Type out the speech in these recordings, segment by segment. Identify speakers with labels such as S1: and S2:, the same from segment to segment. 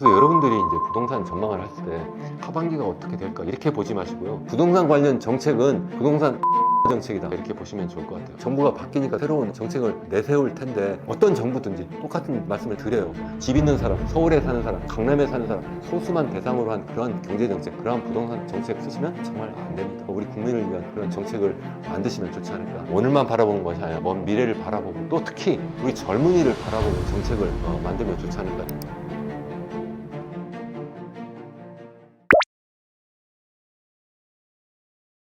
S1: 그래서 여러분들이 이제 부동산 전망을 했을 때 하반기가 어떻게 될까 이렇게 보지 마시고요. 부동산 관련 정책은 부동산 정책이다 이렇게 보시면 좋을 것 같아요. 정부가 바뀌니까 새로운 정책을 내세울 텐데 어떤 정부든지 똑같은 말씀을 드려요. 집 있는 사람, 서울에 사는 사람, 강남에 사는 사람 소수만 대상으로 한 그런 경제정책, 그런 부동산 정책 쓰시면 정말 안 됩니다. 우리 국민을 위한 그런 정책을 만드시면 좋지 않을까. 오늘만 바라보는 것이 아니라 먼 미래를 바라보고 또 특히 우리 젊은이를 바라보고 정책을 만들면 좋지 않을까.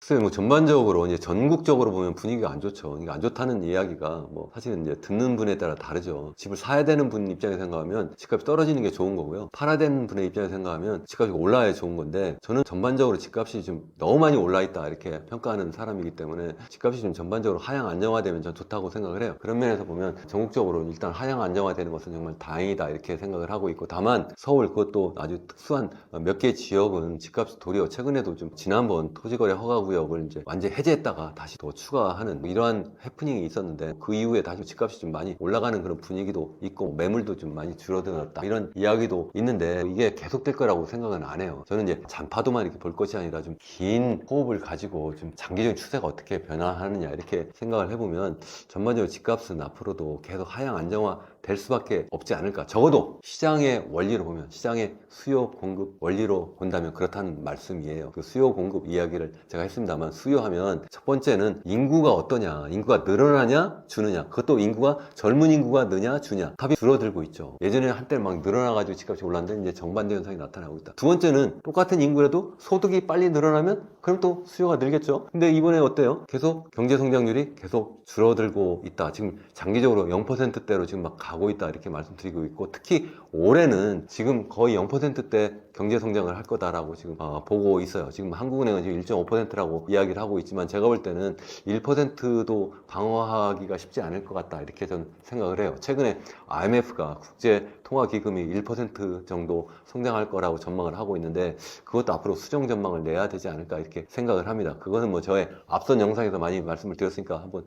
S1: 글쎄요, 뭐 전반적으로 이제 전국적으로 보면 분위기가 안 좋죠. 이게 안 좋다는 이야기가 뭐 사실은 이제 듣는 분에 따라 다르죠. 집을 사야 되는 분 입장에 생각하면 집값이 떨어지는 게 좋은 거고요. 팔아야 되는 분의 입장에 생각하면 집값이 올라야 좋은 건데, 저는 전반적으로 집값이 좀 너무 많이 올라 있다 이렇게 평가하는 사람이기 때문에 집값이 좀 전반적으로 하향 안정화되면 전 좋다고 생각을 해요. 그런 면에서 보면 전국적으로 일단 하향 안정화되는 것은 정말 다행이다 이렇게 생각을 하고 있고, 다만 서울 그것도 아주 특수한 몇 개 지역은 집값이 도리어 최근에도 좀 지난번 토지거래 허가구역을 이제 완전 해제했다가 다시 더 추가하는 뭐 이러한 해프닝이 있었는데, 그 이후에 다시 집값이 좀 많이 올라가는 그런 분위기도 있고 매물도 좀 많이 줄어들었다 이런 이야기도 있는데, 이게 계속될 거라고 생각은 안 해요. 저는 이제 잔파도만 이렇게 볼 것이 아니라 좀 긴 호흡을 가지고 좀 장기적인 추세가 어떻게 변화하느냐 이렇게 생각을 해보면 전반적으로 집값은 앞으로도 계속 하향 안정화 될 수밖에 없지 않을까. 적어도 시장의 원리로 보면, 시장의 수요 공급 원리로 본다면 그렇다는 말씀이에요. 그 수요 공급 이야기를 제가 했습니다만, 수요하면 첫 번째는 인구가 어떠냐, 인구가 늘어나냐 주느냐, 그것도 인구가 젊은 인구가 느냐 주냐, 값이 줄어들고 있죠. 예전에 한때 막 늘어나가지고 집값이 올랐는데 이제 정반대 현상이 나타나고 있다. 두 번째는 똑같은 인구라도 소득이 빨리 늘어나면 그럼 또 수요가 늘겠죠. 근데 이번에 어때요? 계속 경제 성장률이 계속 줄어들고 있다. 지금 장기적으로 0%대로 지금 막 가고 있다 이렇게 말씀드리고 있고, 특히 올해는 지금 거의 0%대 경제 성장을 할 거다라고 지금 보고 있어요. 지금 한국은행은 지금 1.5%라고 이야기를 하고 있지만, 제가 볼 때는 1%도 방어하기가 쉽지 않을 것 같다 이렇게 저는 생각을 해요. 최근에 IMF가 국제통화기금이 1% 정도 성장할 거라고 전망을 하고 있는데, 그것도 앞으로 수정 전망을 내야 되지 않을까 이렇게 생각을 합니다. 그거는 뭐 저의 앞선 영상에서 많이 말씀을 드렸으니까 한번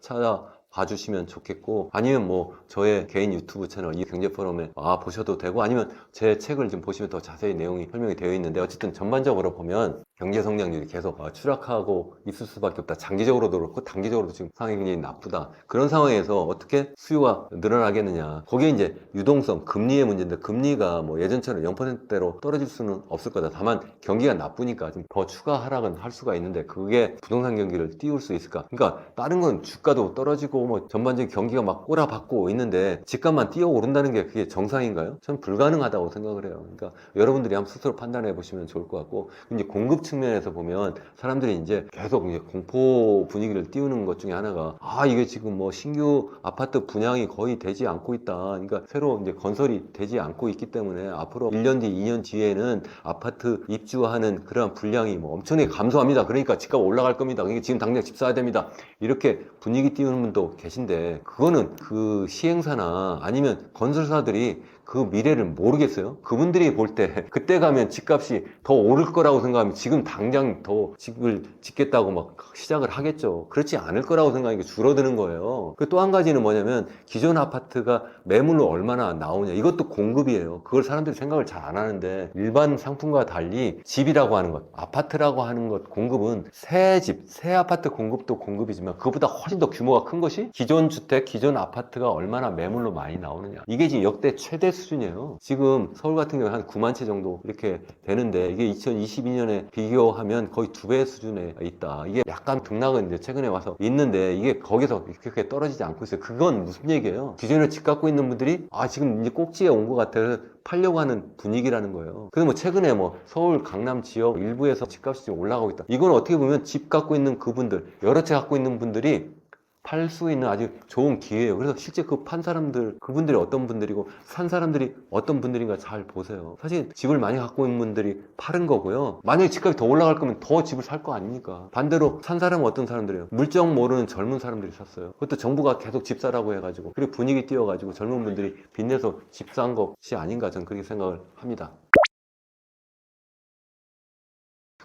S1: 봐주시면 좋겠고, 아니면 뭐 저의 개인 유튜브 채널 이 경제포럼에 보셔도 되고, 아니면 제 책을 좀 보시면 더 자세히 내용이 설명이 되어 있는데, 어쨌든 전반적으로 보면 경제 성장률이 계속 추락하고 있을 수밖에 없다. 장기적으로도 그렇고 단기적으로도 지금 상황이 굉장히 나쁘다. 그런 상황에서 어떻게 수요가 늘어나겠느냐, 거기에 이제 유동성, 금리의 문제인데, 금리가 뭐 예전처럼 0%대로 떨어질 수는 없을 거다. 다만 경기가 나쁘니까 좀 더 추가 하락은 할 수가 있는데, 그게 부동산 경기를 띄울 수 있을까? 그러니까 다른 건 주가도 떨어지고 뭐 전반적인 경기가 막 꼬라박고 있는데 집값만 뛰어오른다는 게 그게 정상인가요? 전 불가능하다고 생각을 해요. 그러니까 여러분들이 한번 스스로 판단해 보시면 좋을 것 같고, 이제 공급 측면에서 보면 사람들이 이제 계속 이제 공포 분위기를 띄우는 것 중에 하나가, 이게 지금 뭐 신규 아파트 분양이 거의 되지 않고 있다. 그러니까 새로 이제 건설이 되지 않고 있기 때문에 앞으로 1년 뒤, 2년 뒤에는 아파트 입주하는 그런 분량이 뭐 엄청나게 감소합니다. 그러니까 집값 올라갈 겁니다. 그러니까 지금 당장 집 사야 됩니다. 이렇게 분위기 띄우는 분도 계신데, 그거는 그 시행사나 아니면 건설사들이 그 미래를 모르겠어요? 그분들이 볼 때 그때 가면 집값이 더 오를 거라고 생각하면 지금 당장 더 집을 짓겠다고 막 시작을 하겠죠. 그렇지 않을 거라고 생각하니까 줄어드는 거예요. 그 또 한 가지는 뭐냐면, 기존 아파트가 매물로 얼마나 나오냐, 이것도 공급이에요. 그걸 사람들이 생각을 잘 안 하는데, 일반 상품과 달리 집이라고 하는 것, 아파트라고 하는 것 공급은 새 집, 새 아파트 공급도 공급이지만 그것보다 훨씬 더 규모가 큰 것이 기존 주택, 기존 아파트가 얼마나 매물로 많이 나오느냐. 이게 지금 역대 최대 수준이에요. 지금 서울 같은 경우에 한 9만 채 정도 이렇게 되는데, 이게 2022년에 비교하면 거의 2배 수준에 있다. 이게 약간 등락은 이제 최근에 와서 있는데, 이게 거기서 그렇게 떨어지지 않고 있어요. 그건 무슨 얘기예요? 기존에 집 갖고 있는 분들이 지금 이제 꼭지에 온 것 같아서 팔려고 하는 분위기라는 거예요. 그래서 뭐 최근에 뭐 서울, 강남 지역 일부에서 집값이 지금 올라가고 있다. 이건 어떻게 보면 집 갖고 있는 그분들, 여러 채 갖고 있는 분들이 팔 수 있는 아주 좋은 기회예요. 그래서 실제 그 판 사람들, 그분들이 어떤 분들이고 산 사람들이 어떤 분들인가 잘 보세요. 사실 집을 많이 갖고 있는 분들이 파는 거고요. 만약에 집값이 더 올라갈 거면 더 집을 살 거 아닙니까? 반대로 산 사람은 어떤 사람들이에요? 물정 모르는 젊은 사람들이 샀어요. 그것도 정부가 계속 집 사라고 해가지고, 그리고 분위기 띄워가지고 젊은 분들이 빚내서 집 산 것이 아닌가, 저는 그렇게 생각을 합니다.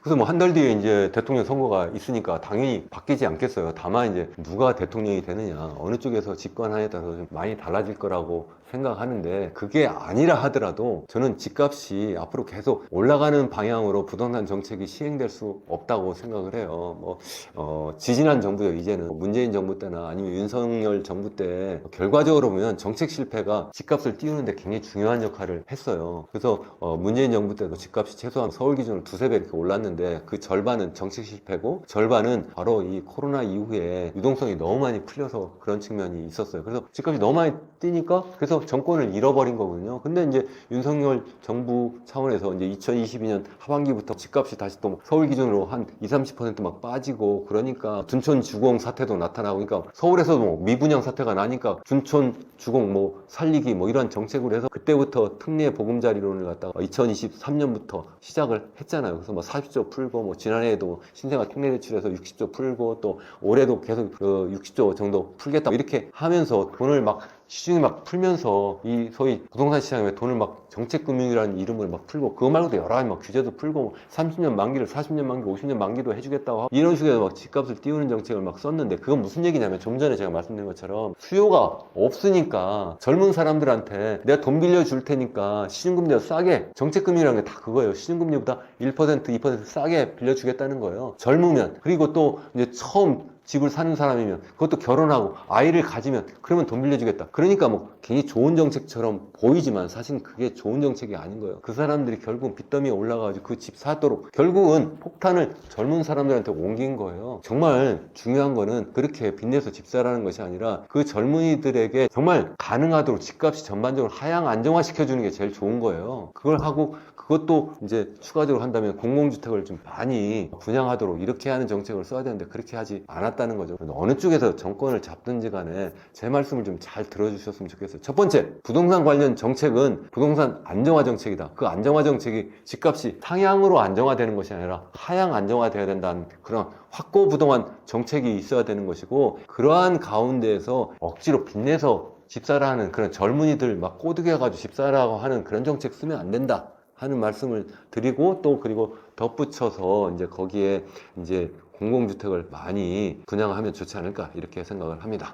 S1: 그래서 뭐 한 달 뒤에 이제 대통령 선거가 있으니까 당연히 바뀌지 않겠어요. 다만 이제 누가 대통령이 되느냐, 어느 쪽에서 집권하냐에 따라서 좀 많이 달라질 거라고 생각하는데, 그게 아니라 하더라도 저는 집값이 앞으로 계속 올라가는 방향으로 부동산 정책이 시행될 수 없다고 생각을 해요. 지지난 정부요, 이제는 문재인 정부 때나 아니면 윤석열 정부 때 결과적으로 보면 정책 실패가 집값을 띄우는데 굉장히 중요한 역할을 했어요. 그래서 문재인 정부 때도 집값이 최소한 서울 기준으로 두세 배 이렇게 올랐는데, 그 절반은 정책 실패고 절반은 바로 이 코로나 이후에 유동성이 너무 많이 풀려서 그런 측면이 있었어요. 그래서 집값이 너무 많이 뛰니까 그래서 정권을 잃어버린 거거든요. 근데 이제 윤석열 정부 차원에서 이제 2022년 하반기부터 집값이 다시 또 서울 기준으로 한 20-30% 빠지고, 그러니까 둔촌 주공 사태도 나타나고, 그러니까 서울에서도 미분양 사태가 나니까 둔촌 주공 살리기 이런 정책으로 해서 그때부터 특례 보금자리론을 갖다가 2023년부터 시작을 했잖아요. 그래서 40조 풀고, 지난해에도 신생아 특례 대출에서 60조 풀고, 또 올해도 계속 60조 정도 풀겠다 이렇게 하면서 돈을 시중에 풀면서 이 소위 부동산 시장에 돈을 정책금융이라는 이름을 풀고, 그거 말고도 여러 가지 규제도 풀고, 30년 만기를 40년 만기 50년 만기도 해주겠다고 하고, 이런 식으로 집값을 띄우는 정책을 썼는데, 그건 무슨 얘기냐면 좀 전에 제가 말씀드린 것처럼 수요가 없으니까 젊은 사람들한테 내가 돈 빌려줄 테니까 시중금리가 싸게, 정책금융이라는 게 다 그거예요. 시중금리보다 1% 2% 싸게 빌려주겠다는 거예요. 젊으면. 그리고 또 이제 처음 집을 사는 사람이면, 그것도 결혼하고 아이를 가지면, 그러면 돈 빌려주겠다. 그러니까 굉장히 좋은 정책처럼 보이지만 사실 그게 좋은 정책이 아닌 거예요. 그 사람들이 결국 빚더미에 올라가가지고 그 집 사도록 결국은 폭탄을 젊은 사람들한테 옮긴 거예요. 정말 중요한 거는 그렇게 빚내서 집 사라는 것이 아니라 그 젊은이들에게 정말 가능하도록 집값이 전반적으로 하향 안정화시켜주는 게 제일 좋은 거예요. 그걸 하고, 그것도 이제 추가적으로 한다면 공공주택을 좀 많이 분양하도록 이렇게 하는 정책을 써야 되는데, 그렇게 하지 않았다는 거죠. 어느 쪽에서 정권을 잡든지 간에 제 말씀을 좀 잘 들어주셨으면 좋겠어요. 첫 번째, 부동산 관련 정책은 부동산 안정화 정책이다. 그 안정화 정책이 집값이 상향으로 안정화되는 것이 아니라 하향 안정화되어야 된다는 그런 확고부동한 정책이 있어야 되는 것이고, 그러한 가운데에서 억지로 빚내서 집사라는 그런 젊은이들 꼬드겨가지고 집사라고 하는 그런 정책 쓰면 안 된다 하는 말씀을 드리고, 또 그리고 덧붙여서 이제 거기에 이제 공공주택을 많이 분양하면 좋지 않을까 이렇게 생각을 합니다.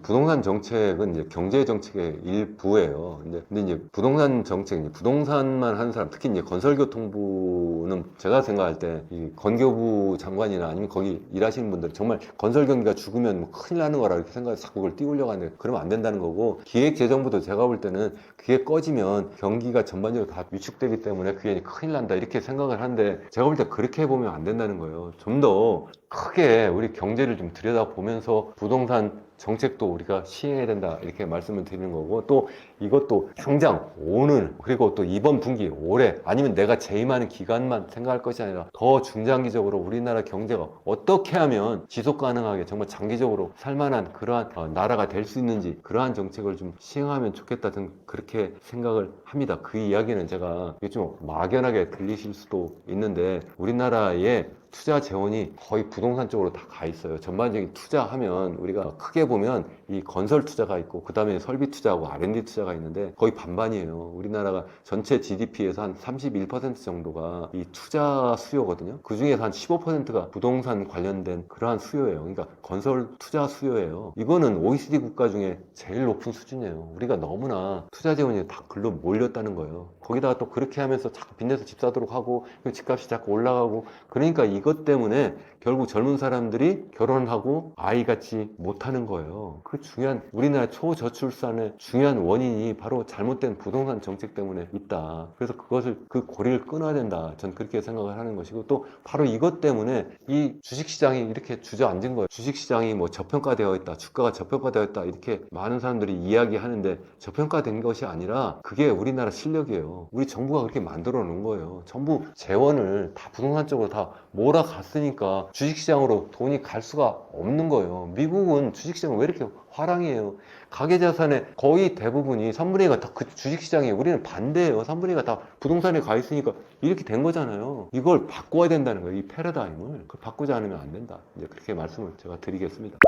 S1: 부동산 정책은 이제 경제 정책의 일부예요. 근데 이제 부동산 정책, 이제 부동산만 하는 사람, 특히 이제 건설교통부는 제가 생각할 때 이 건교부 장관이나 아니면 거기 일하시는 분들 정말 건설 경기가 죽으면 큰일 나는 거라 이렇게 생각해서 자꾸 그걸 띄우려고 하는데, 그러면 안 된다는 거고, 기획재정부도 제가 볼 때는 그게 꺼지면 경기가 전반적으로 다 위축되기 때문에 그게 큰일 난다 이렇게 생각을 하는데, 제가 볼 때 그렇게 보면 안 된다는 거예요. 좀 더 크게 우리 경제를 좀 들여다보면서 부동산 정책도 우리가 시행해야 된다 이렇게 말씀을 드리는 거고, 또 이것도 당장 오늘 그리고 또 이번 분기 올해 아니면 내가 재임하는 기간만 생각할 것이 아니라 더 중장기적으로 우리나라 경제가 어떻게 하면 지속 가능하게 정말 장기적으로 살만한 그러한 나라가 될 수 있는지, 그러한 정책을 좀 시행하면 좋겠다 등 그렇게 생각을 합니다. 그 이야기는 제가 좀 막연하게 들리실 수도 있는데, 우리나라의 투자 재원이 거의 부동산 쪽으로 다 가 있어요. 전반적인 투자하면 우리가 크게 보면 이 건설 투자가 있고, 그 다음에 설비 투자하고 R&D 투자가 있는데 거의 반반이에요. 우리나라가 전체 GDP에서 한 31% 정도가 이 투자 수요거든요. 그 중에서 한 15%가 부동산 관련된 그러한 수요예요. 그러니까 건설 투자 수요예요. 이거는 OECD 국가 중에 제일 높은 수준이에요. 우리가 너무나 투자 재원이 다 글로 몰렸다는 거예요. 거기다가 또 그렇게 하면서 자꾸 빚내서 집 사도록 하고, 집값이 자꾸 올라가고, 그러니까 이것 때문에 결국 젊은 사람들이 결혼하고 아이 갖지 못하는 거예요. 그 중요한 우리나라 초저출산의 중요한 원인이 바로 잘못된 부동산 정책 때문에 있다. 그래서 그 고리를 끊어야 된다. 전 그렇게 생각을 하는 것이고, 또 바로 이것 때문에 이 주식시장이 이렇게 주저앉은 거예요. 주식시장이 저평가되어 있다, 주가가 저평가되어 있다 이렇게 많은 사람들이 이야기하는데, 저평가된 것이 아니라 그게 우리나라 실력이에요. 우리 정부가 그렇게 만들어 놓은 거예요. 전부 재원을 다 부동산 쪽으로 다 몰아갔으니까 주식시장으로 돈이 갈 수가 없는 거예요. 미국은 주식시장은 왜 이렇게 화랑이에요? 가계자산의 거의 대부분이 3분의 2가 다 그 주식시장이에요. 우리는 반대예요. 3분의 2가 다 부동산에 가 있으니까 이렇게 된 거잖아요. 이걸 바꿔야 된다는 거예요. 이 패러다임을. 그걸 바꾸지 않으면 안 된다. 이제 그렇게 말씀을 제가 드리겠습니다.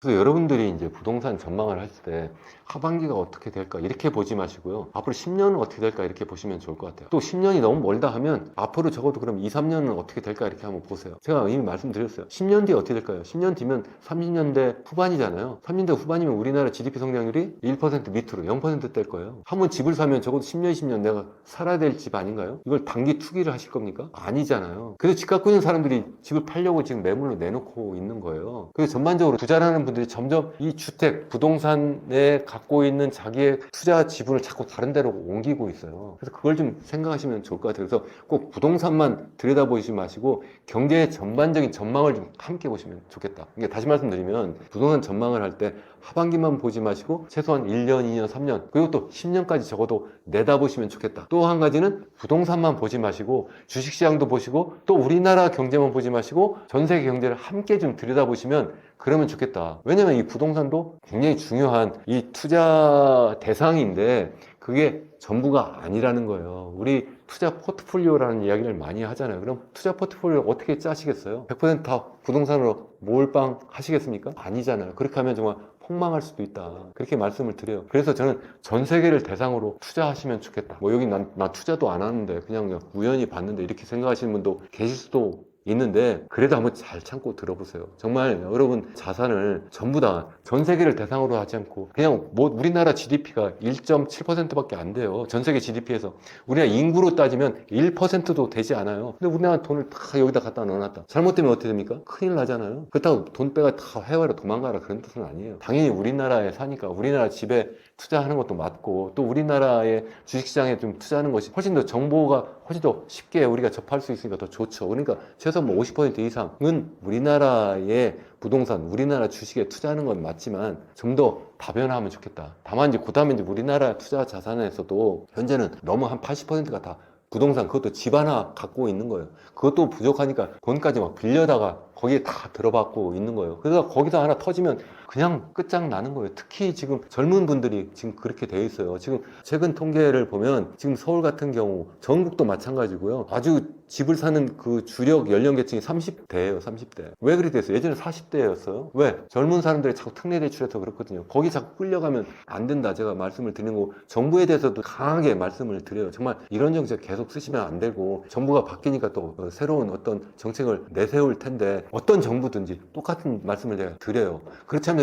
S1: 그래서 여러분들이 이제 부동산 전망을 하실 때 하반기가 어떻게 될까 이렇게 보지 마시고요. 앞으로 10년은 어떻게 될까 이렇게 보시면 좋을 것 같아요. 또 10년이 너무 멀다 하면 앞으로 적어도 그럼 2, 3년은 어떻게 될까 이렇게 한번 보세요. 제가 이미 말씀드렸어요. 10년 뒤에 어떻게 될까요? 10년 뒤면 30년대 후반이잖아요. 30년대 후반이면 우리나라 GDP 성장률이 1% 밑으로 0%대일 거예요. 한번 집을 사면 적어도 10년, 20년 내가 살아야 될 집 아닌가요? 이걸 단기 투기를 하실 겁니까? 아니잖아요. 그래서 집 갖고 있는 사람들이 집을 팔려고 지금 매물로 내놓고 있는 거예요. 그래서 전반적으로 투자하는 분들이 점점 이 주택, 부동산에 갖고 있는 자기의 투자 지분을 자꾸 다른 데로 옮기고 있어요. 그래서 그걸 좀 생각하시면 좋을 것 같아요. 그래서 꼭 부동산만 들여다보지 마시고 경제의 전반적인 전망을 좀 함께 보시면 좋겠다. 이게 다시 말씀드리면 부동산 전망을 할 때 하반기만 보지 마시고 최소한 1년, 2년, 3년 그리고 또 10년까지 적어도 내다보시면 좋겠다. 또 한 가지는 부동산만 보지 마시고 주식시장도 보시고 또 우리나라 경제만 보지 마시고 전 세계 경제를 함께 좀 들여다보시면 그러면 좋겠다. 왜냐면 이 부동산도 굉장히 중요한 이 투자 대상인데 그게 전부가 아니라는 거예요. 우리 투자 포트폴리오라는 이야기를 많이 하잖아요. 그럼 투자 포트폴리오 어떻게 짜시겠어요? 100%다 부동산으로 몰빵 하시겠습니까? 아니잖아요. 그렇게 하면 정말 폭망할 수도 있다. 그렇게 말씀을 드려요. 그래서 저는 전 세계를 대상으로 투자하시면 좋겠다. 뭐 여기 나 투자도 안 하는데 그냥 우연히 봤는데 이렇게 생각하시는 분도 계실 수도 있는데 그래도 한번 잘 참고 들어보세요. 정말 여러분 자산을 전부 다 전 세계를 대상으로 하지 않고 그냥 뭐 우리나라 GDP가 1.7%밖에 안 돼요. 전 세계 GDP에서 우리나라 인구로 따지면 1%도 되지 않아요. 근데 우리나라 돈을 다 여기다 갖다 넣어놨다. 잘못되면 어떻게 됩니까? 큰일 나잖아요. 그렇다고 돈 빼가 다 해외로 도망가라 그런 뜻은 아니에요. 당연히 우리나라에 사니까 우리나라 집에 투자하는 것도 맞고 또 우리나라의 주식시장에 좀 투자하는 것이 훨씬 더 정보가 훨씬 더 쉽게 우리가 접할 수 있으니까 더 좋죠. 그러니까 최소 뭐 50% 이상은 우리나라의 부동산, 우리나라 주식에 투자하는 건 맞지만 좀 더 다변화하면 좋겠다. 다만 이제 그다음에 이제 우리나라 투자 자산에서도 현재는 너무 한 80%가 다 부동산, 그것도 집 하나 갖고 있는 거예요. 그것도 부족하니까 돈까지 막 빌려다가 거기에 다 들어받고 있는 거예요. 그래서 거기서 하나 터지면 그냥 끝장나는 거예요. 특히 지금 젊은 분들이 지금 그렇게 돼 있어요. 지금 최근 통계를 보면 지금 서울 같은 경우 전국도 마찬가지고요. 아주 집을 사는 그 주력 연령계층이 30대예요. 30대. 왜 그렇게 됐어요? 예전에 40대였어요. 왜? 젊은 사람들이 자꾸 특례 대출해서 그렇거든요. 거기 자꾸 끌려가면 안 된다. 제가 말씀을 드리는 거 정부에 대해서도 강하게 말씀을 드려요. 정말 이런 정책 계속 쓰시면 안 되고 정부가 바뀌니까 또 새로운 어떤 정책을 내세울 텐데 어떤 정부든지 똑같은 말씀을 제가 드려요. 그렇지 않으면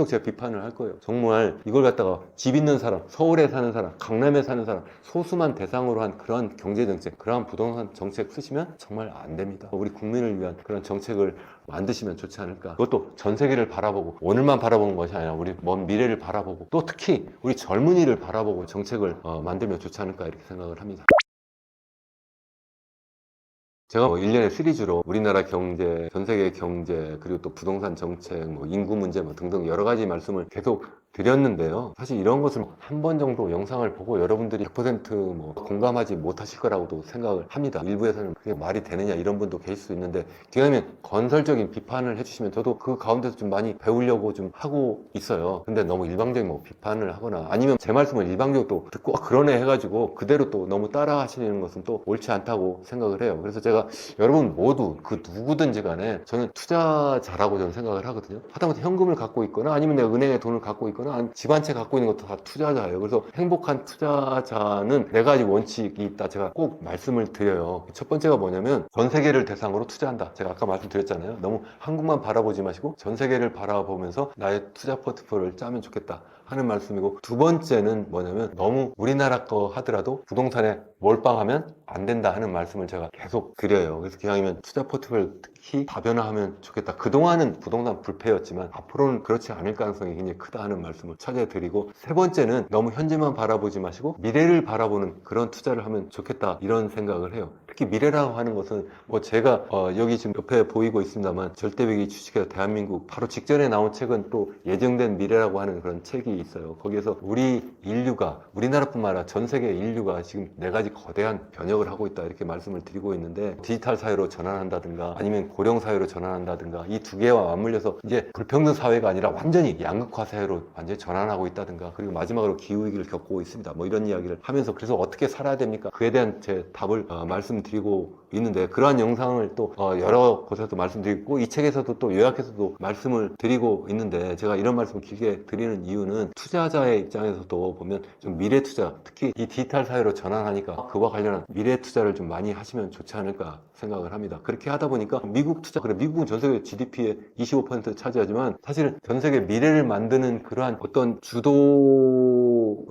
S1: 제가 비판을 할 거예요. 정말 이걸 갖다가 집 있는 사람, 서울에 사는 사람, 강남에 사는 사람 소수만 대상으로 한 그런 경제정책, 그러한 부동산 정책 쓰시면 정말 안 됩니다. 우리 국민을 위한 그런 정책을 만드시면 좋지 않을까. 그것도 전 세계를 바라보고 오늘만 바라보는 것이 아니라 우리 먼 미래를 바라보고 또 특히 우리 젊은이를 바라보고 정책을 만들면 좋지 않을까 이렇게 생각을 합니다. 제가 뭐 1년에 시리즈로 우리나라 경제, 전 세계 경제, 그리고 또 부동산 정책, 뭐 인구 문제 뭐 등등 여러 가지 말씀을 계속 드렸는데요. 사실 이런 것을 한 번 정도 영상을 보고 여러분들이 100%뭐 공감하지 못하실 거라고도 생각을 합니다. 일부에서는 그게 말이 되느냐 이런 분도 계실 수 있는데 기왕이면 건설적인 비판을 해주시면 저도 그 가운데서 좀 많이 배우려고 좀 하고 있어요. 근데 너무 일방적인 뭐 비판을 하거나 아니면 제 말씀을 일방적으로 또 듣고 그러네 해가지고 그대로 또 너무 따라 하시는 것은 또 옳지 않다고 생각을 해요. 그래서 제가 여러분 모두 그 누구든지 간에 저는 투자자라고 저는 생각을 하거든요. 하다못해 현금을 갖고 있거나 아니면 내가 은행에 돈을 갖고 있거나 집 한 채 갖고 있는 것도 다 투자자예요. 그래서 행복한 투자자는 네 가지 원칙이 있다. 제가 꼭 말씀을 드려요. 첫 번째가 뭐냐면 전 세계를 대상으로 투자한다. 제가 아까 말씀드렸잖아요. 너무 한국만 바라보지 마시고 전 세계를 바라보면서 나의 투자 포트폴리오를 짜면 좋겠다 하는 말씀이고, 두 번째는 뭐냐면 너무 우리나라 거 하더라도 부동산에 몰빵하면 안 된다 하는 말씀을 제가 계속 드려요. 그래서 기왕이면 투자 포트폴리오 특히 다변화하면 좋겠다. 그동안은 부동산 불패였지만 앞으로는 그렇지 않을 가능성이 굉장히 크다 하는 말씀을 찾아드리고, 세 번째는 너무 현재만 바라보지 마시고 미래를 바라보는 그런 투자를 하면 좋겠다 이런 생각을 해요. 특히 미래라고 하는 것은 뭐 제가 여기 지금 옆에 보이고 있습니다만 절대위기 주식회사 대한민국 바로 직전에 나온 책은 또 예정된 미래라고 하는 그런 책이 있어요. 거기에서 우리 인류가 우리나라뿐만 아니라 전 세계 인류가 지금 네 가지 거대한 변혁을 하고 있다 이렇게 말씀을 드리고 있는데, 디지털 사회로 전환한다든가 아니면 고령 사회로 전환한다든가 이 두 개와 맞물려서 이제 불평등 사회가 아니라 완전히 양극화 사회로 완전히 전환하고 있다든가, 그리고 마지막으로 기후위기를 겪고 있습니다. 뭐 이런 이야기를 하면서 그래서 어떻게 살아야 됩니까? 그에 대한 제 답을 말씀드리고 드리고 있는데, 그러한 영상을 또 여러 곳에서 말씀드리고 이 책에서도 또 요약해서도 말씀을 드리고 있는데, 제가 이런 말씀을 길게 드리는 이유는 투자자의 입장에서도 보면 좀 미래 투자, 특히 이 디지털 사회로 전환하니까 그와 관련한 미래 투자를 좀 많이 하시면 좋지 않을까 생각을 합니다. 그렇게 하다 보니까 미국 투자, 그래 미국은 전 세계 GDP의 25% 차지하지만 사실은 전 세계 미래를 만드는 그러한 어떤 주도라고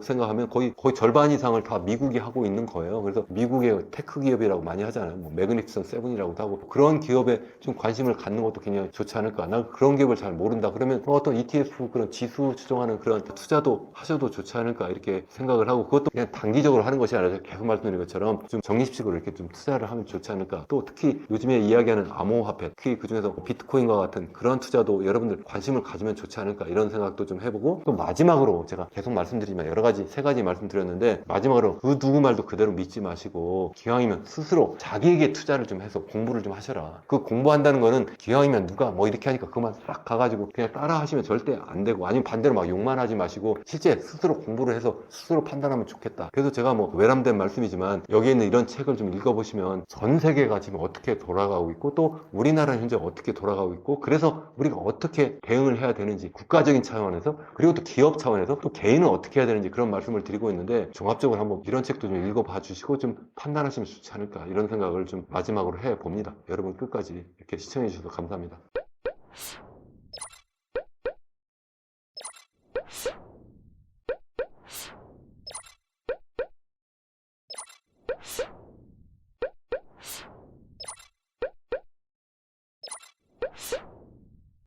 S1: 생각하면 거의 절반 이상을 다 미국이 하고 있는 거예요. 그래서 미국의 테크 기업이라고 많이 하잖아요. 뭐 매그니피선트 세븐이라고도 하고, 그런 기업에 좀 관심을 갖는 것도 굉장히 좋지 않을까. 난 그런 기업을 잘 모른다 그러면 어떤 ETF, 그런 지수 추종하는 그런 투자도 하셔도 좋지 않을까 이렇게 생각을 하고, 그것도 그냥 단기적으로 하는 것이 아니라 계속 말씀드린 것처럼 좀 적립식으로 이렇게 좀 투자를 하면 좋지 않을까. 또 특히 요즘에 이야기하는 암호화폐, 특히 그중에서 비트코인과 같은 그런 투자도 여러분들 관심을 가지면 좋지 않을까 이런 생각도 좀 해보고, 또 마지막으로 제가 계속 말씀드리지만 여러 가지, 세 가지 말씀드렸는데, 마지막으로 그 누구 말도 그대로 믿지 마시고 기왕이면 스스로 자기에게 투자를 좀 해서 공부를 좀 하셔라. 그 공부한다는 거는 기왕이면 누가 뭐 이렇게 하니까 그만 싹 가가지고 그냥 따라 하시면 절대 안 되고, 아니면 반대로 막 욕만 하지 마시고 실제 스스로 공부를 해서 스스로 판단하면 좋겠다. 그래서 제가 뭐 외람된 말씀이지만 여기에 있는 이런 책을 좀 읽어보시면 전 세계가 지금 어떻게 돌아가고 있고, 또 우리나라는 현재 어떻게 돌아가고 있고, 그래서 우리가 어떻게 대응을 해야 되는지 국가적인 차원에서, 그리고 또 기업 차원에서, 또 개인은 어떻게 해야 되는지 그런 말씀을 드리고 있는데, 종합적으로 한번 이런 책도 좀 읽어봐 주시고 좀 판단하시면 좋지 않을까 이런 생각을 좀 마지막으로 해봅니다. 여러분 끝까지 이렇게 시청해 주셔서 감사합니다.